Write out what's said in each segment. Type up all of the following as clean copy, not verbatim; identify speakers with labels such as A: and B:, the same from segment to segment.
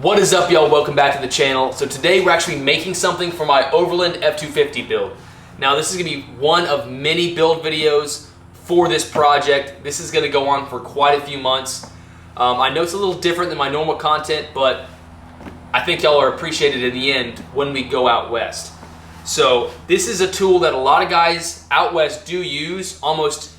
A: What is up, y'all? Welcome back to the channel. So today we're actually making something for my Overland F250 build. Now this is going to be one of many build videos for this project. This is going to go on for quite a few months. I know it's a little different than my normal content, but I think y'all are appreciated in the end when we go out west. So this is a tool that a lot of guys out west do use almost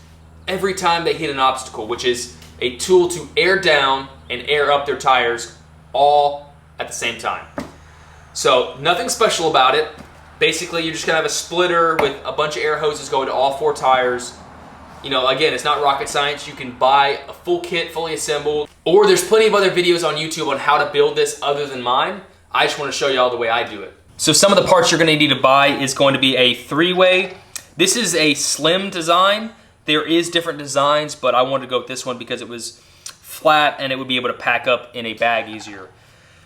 A: every time they hit an obstacle, which is a tool to air down and air up their tires all at the same time. So nothing special about it. Basically, you're just gonna have a splitter with a bunch of air hoses going to all four tires. You know, again, it's not rocket science. You can buy a full kit, fully assembled, or there's plenty of other videos on YouTube on how to build this other than mine. I just wanna show y'all the way I do it. So some of the parts you're gonna need to buy is going to be a three-way. This is a slim design. There is different designs, but I wanted to go with this one because it was flat and it would be able to pack up in a bag easier.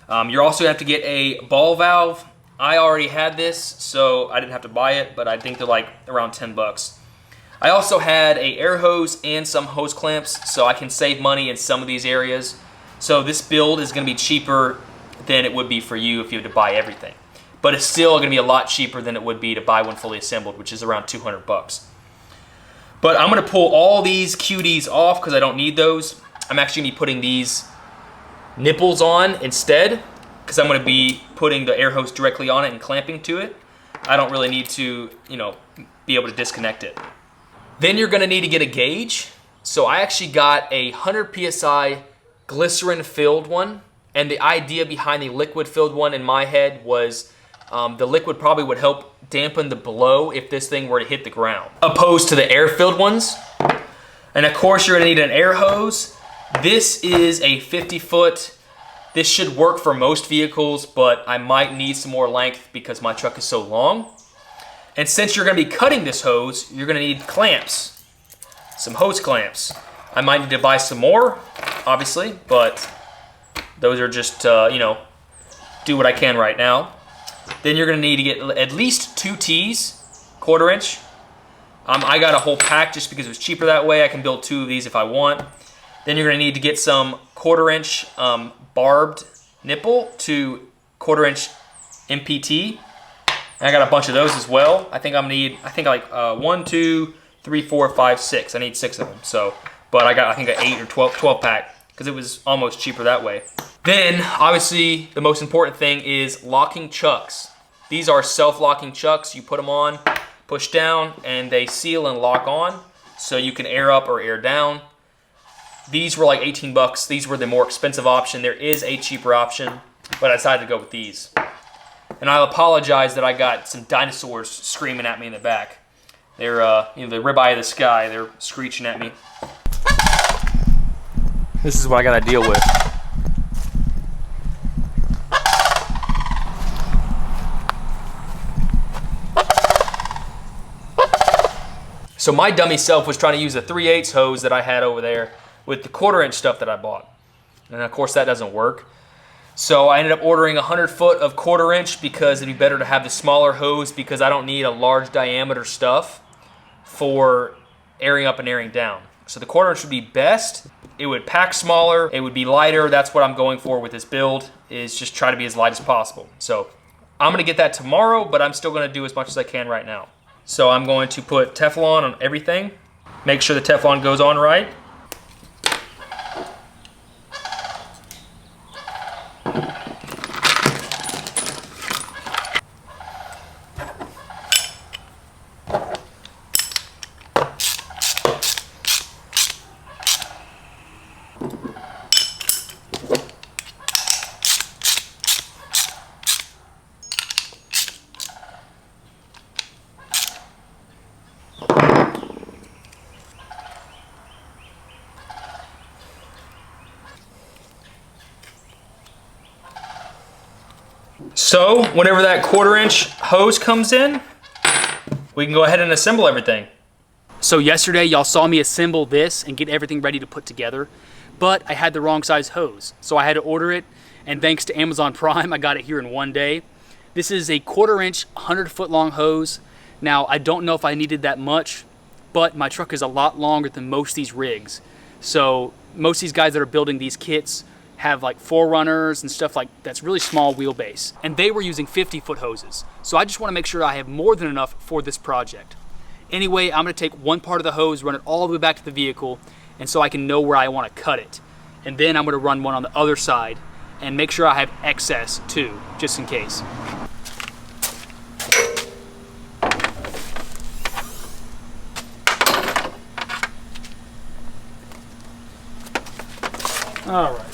A: You also have to get a ball valve. I already had this, so I didn't have to buy it, but I think they're like around 10 bucks. I also had a air hose and some hose clamps, so I can save money in some of these areas. So this build is gonna be cheaper than it would be for you if you had to buy everything. But it's still gonna be a lot cheaper than it would be to buy one fully assembled, which is around 200 bucks. But I'm gonna pull all these QDs off because I don't need those. I'm actually gonna be putting these nipples on instead because I'm gonna be putting the air hose directly on it and clamping to it. I don't really need to, be able to disconnect it. Then you're gonna need to get a gauge. So I actually got a 100 PSI glycerin filled one. And the idea behind the liquid filled one in my head was the liquid probably would help dampen the blow if this thing were to hit the ground, opposed to the air filled ones. And of course you're gonna need an air hose. This is a 50-foot. This should work for most vehicles, but I might need some more length because my truck is so long. And since you're gonna be cutting this hose, you're gonna need clamps, some hose clamps. I might need to buy some more, obviously, but those are just, do what I can right now. Then you're gonna need to get at least 2 T's, 1/4 inch. I got a whole pack just because it was cheaper that way. I can build 2 of these if I want. Then you're gonna need to get some 1/4 inch barbed nipple to 1/4 inch MPT. And I got a bunch of those as well. I think I'm gonna need, like 1, 2, 3, 4, 5, 6. I need 6 of them. So, but I got, I think, an 8 or 12 pack because it was almost cheaper that way. Then, obviously, the most important thing is locking chucks. These are self-locking chucks. You put them on, push down, and they seal and lock on, so you can air up or air down. These were like 18 bucks. These were the more expensive option. There is a cheaper option, but I decided to go with these. And I apologize that I got some dinosaurs screaming at me in the back. They're, the ribeye of the sky. They're screeching at me. This is what I gotta deal with. So my dummy self was trying to use a 3/8 hose that I had over there with the 1/4 inch stuff that I bought. And of course that doesn't work. So I ended up ordering 100 foot of 1/4 inch because it'd be better to have the smaller hose because I don't need a large diameter stuff for airing up and airing down. So the 1/4 inch would be best. It would pack smaller, it would be lighter. That's what I'm going for with this build, is just try to be as light as possible. So I'm gonna get that tomorrow, but I'm still gonna do as much as I can right now. So I'm going to put Teflon on everything. Make sure the Teflon goes on right. So whenever that 1/4 inch hose comes in, we can go ahead and assemble everything.
B: So yesterday y'all saw me assemble this and get everything ready to put together, but I had the wrong size hose. So I had to order it, and thanks to Amazon Prime, I got it here in one day. This is a 1/4 inch, 100 foot long hose. Now, I don't know if I needed that much, but my truck is a lot longer than most of these rigs. So most of these guys that are building these kits have like Forerunners and stuff like that's really small wheelbase. And they were using 50-foot hoses. So I just want to make sure I have more than enough for this project. Anyway, I'm going to take one part of the hose, run it all the way back to the vehicle, and so I can know where I want to cut it. And then I'm going to run one on the other side and make sure I have excess too, just in case. All right.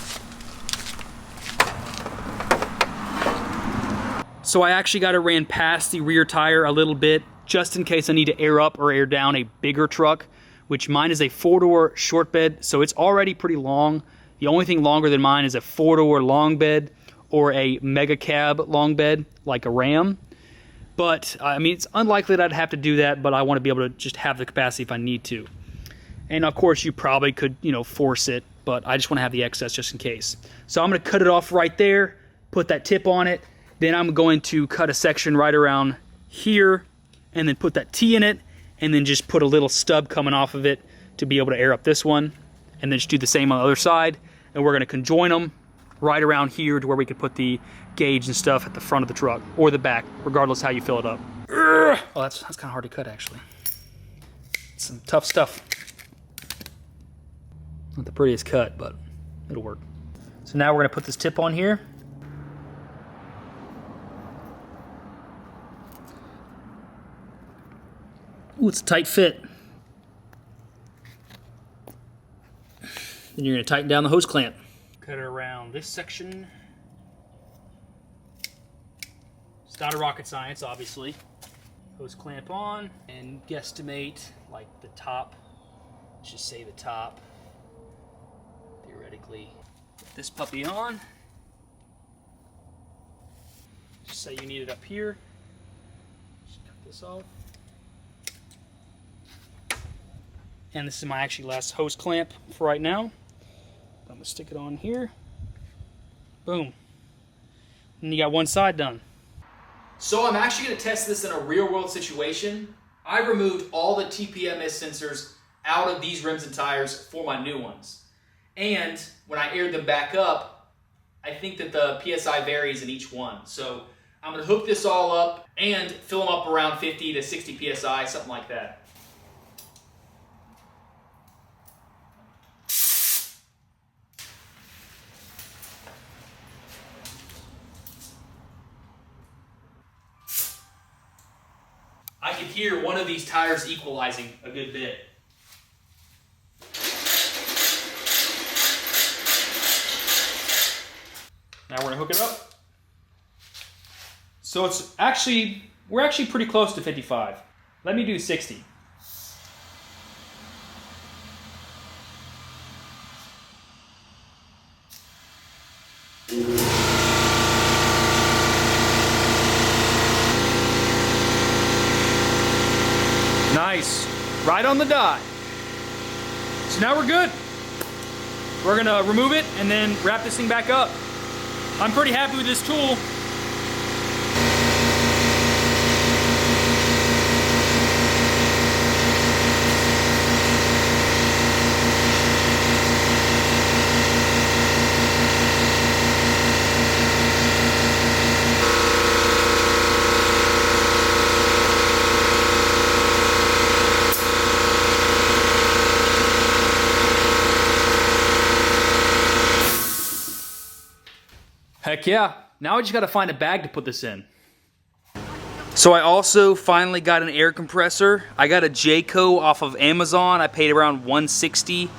B: So I actually got it ran past the rear tire a little bit, just in case I need to air up or air down a bigger truck, which mine is a 4-door short bed, so it's already pretty long. The only thing longer than mine is a 4-door long bed or a mega cab long bed, like a Ram. But I mean, it's unlikely that I'd have to do that, but I want to be able to just have the capacity if I need to. And of course, you probably could, force it, but I just want to have the excess just in case. So I'm going to cut it off right there, put that tip on it. Then I'm going to cut a section right around here and then put that T in it and then just put a little stub coming off of it to be able to air up this one, and then just do the same on the other side. And we're going to conjoin them right around here to where we could put the gauge and stuff at the front of the truck or the back, regardless how you fill it up. Oh, that's kind of hard to cut actually. Some tough stuff. Not the prettiest cut, but it'll work. So now we're going to put this tip on here. Ooh, it's a tight fit. Then you're going to tighten down the hose clamp. Cut it around this section. It's not a rocket science, obviously. Hose clamp on and guesstimate like the top. Let's just say the top. Theoretically, put this puppy on. Just say you need it up here. Just cut this off. And this is my actually last hose clamp for right now. I'm gonna stick it on here. Boom. And you got one side done.
A: So I'm actually gonna test this in a real world situation. I removed all the TPMS sensors out of these rims and tires for my new ones. And when I aired them back up, I think that the PSI varies in each one. So I'm gonna hook this all up and fill them up around 50 to 60 PSI, something like that. I can hear one of these tires equalizing a good bit. Now we're gonna hook it up. So we're actually pretty close to 55. Let me do 60. Nice, right on the dot. So now we're good. We're gonna remove it and then wrap this thing back up. I'm pretty happy with this tool. Heck yeah. Now I just gotta find a bag to put this in. So I also finally got an air compressor. I got a Jayco off of Amazon. I paid around $160.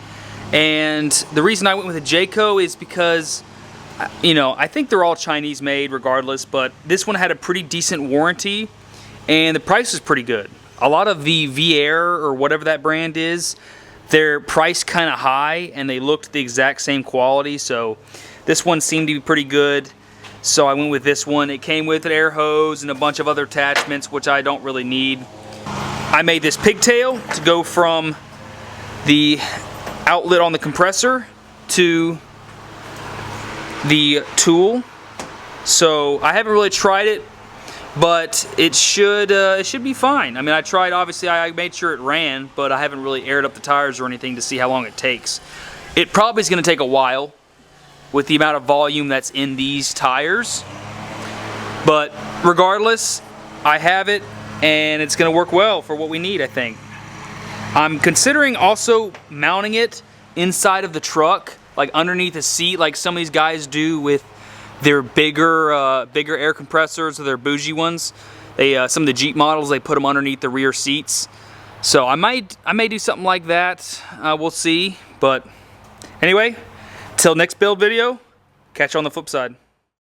A: And the reason I went with a Jayco is because, I think they're all Chinese made regardless, but this one had a pretty decent warranty and the price was pretty good. A lot of the V-Air or whatever that brand is, they're priced kind of high and they looked the exact same quality, so this one seemed to be pretty good, so I went with this one. It came with an air hose and a bunch of other attachments, which I don't really need. I made this pigtail to go from the outlet on the compressor to the tool. So I haven't really tried it, but it should be fine. I mean, I tried, obviously I made sure it ran, but I haven't really aired up the tires or anything to see how long it takes. It probably is going to take a while.
B: with the amount of volume that's in these tires. But regardless, I have it and it's gonna work well for what we need, I think. I'm considering also mounting it inside of the truck, like underneath the seat, like some of these guys do with their bigger air compressors or their bougie ones. Some of the Jeep models, they put them underneath the rear seats. So I may do something like that. We'll see. But anyway, till next build video, catch you on the flip side.